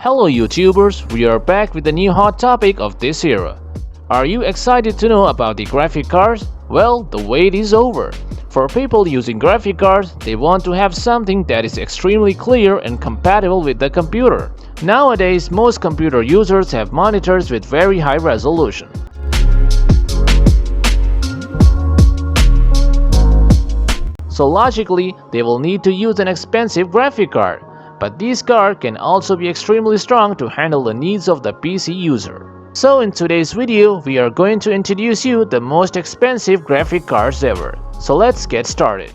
Hello YouTubers, we are back with the new hot topic of this era. Are you excited to know about the graphic cards? Well, the wait is over. For people using graphic cards, they want to have something that is extremely clear and compatible with the computer. Nowadays, most computer users have monitors with very high resolution. So logically, they will need to use an expensive graphic card. But this card can also be extremely strong to handle the needs of the PC user. So in today's video, we are going to introduce you the most expensive graphic cards ever. So let's get started.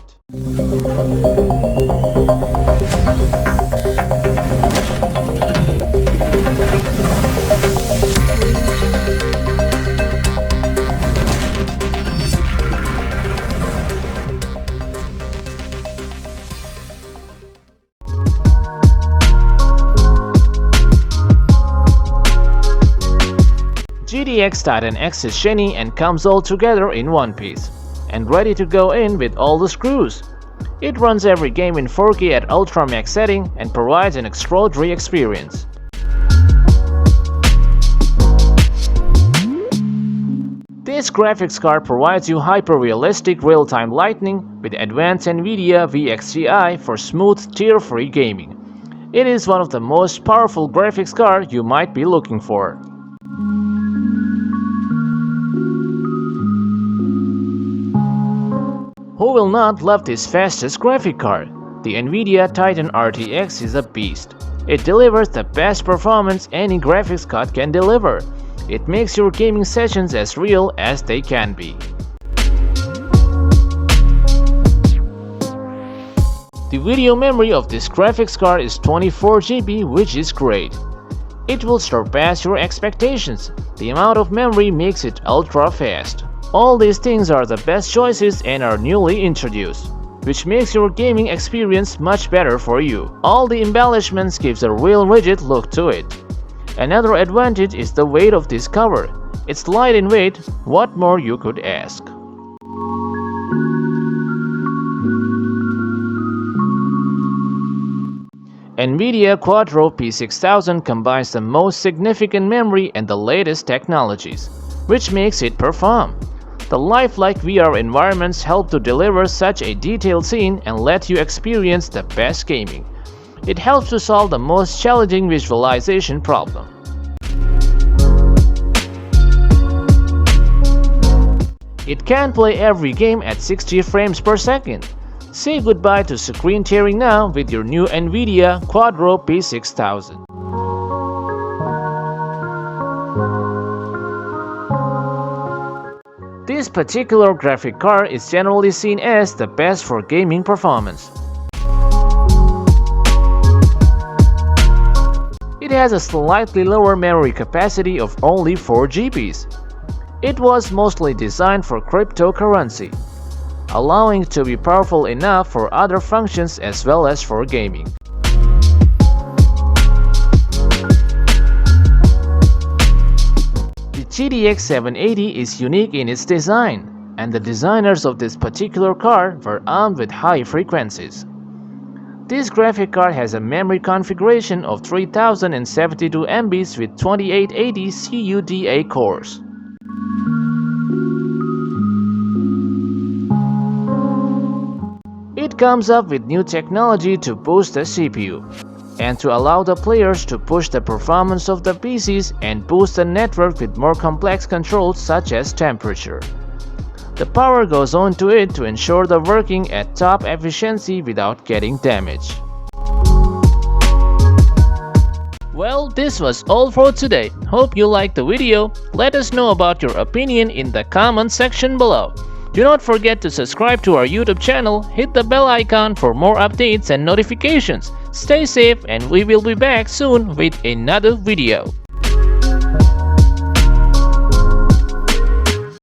GTX TITAN X is shiny and comes all together in one piece, and ready to go in with all the screws. It runs every game in 4K at Ultra Max setting and provides an extraordinary experience. This graphics card provides you hyper-realistic real-time lighting with advanced NVIDIA VXGI for smooth, tear-free gaming. It is one of the most powerful graphics cards you might be looking for. Who will not love this fastest graphic card? The NVIDIA Titan RTX is a beast. It delivers the best performance any graphics card can deliver. It makes your gaming sessions as real as they can be. The video memory of this graphics card is 24 GB, which is great. It will surpass your expectations. The amount of memory makes it ultra fast. All these things are the best choices and are newly introduced, which makes your gaming experience much better for you. All the embellishments gives a real rigid look to it. Another advantage is the weight of this cover. It's light in weight, what more you could ask? NVIDIA QUADRO P6000 combines the most significant memory and the latest technologies, which makes it perform. The lifelike VR environments help to deliver such a detailed scene and let you experience the best gaming. It helps to solve the most challenging visualization problem. It can play every game at 60 frames per second. Say goodbye to screen tearing now with your new NVIDIA QUADRO P6000. This particular graphic card is generally seen as the best for gaming performance. It has a slightly lower memory capacity of only 4 GB. It was mostly designed for cryptocurrency, allowing it to be powerful enough for other functions as well as for gaming. The GTX 780 is unique in its design, and the designers of this particular card were armed with high frequencies. This graphic card has a memory configuration of 3072 MB with 2880 CUDA cores. It comes up with new technology to boost the CPU and to allow the players to push the performance of the PCs and boost the network with more complex controls such as temperature. The power goes on to it to ensure the working at top efficiency without getting damaged. Well, this was all for today. Hope you liked the video. Let us know about your opinion in the comment section below. Do not forget to subscribe to our YouTube channel, hit the bell icon for more updates and notifications. Stay safe and we will be back soon with another video.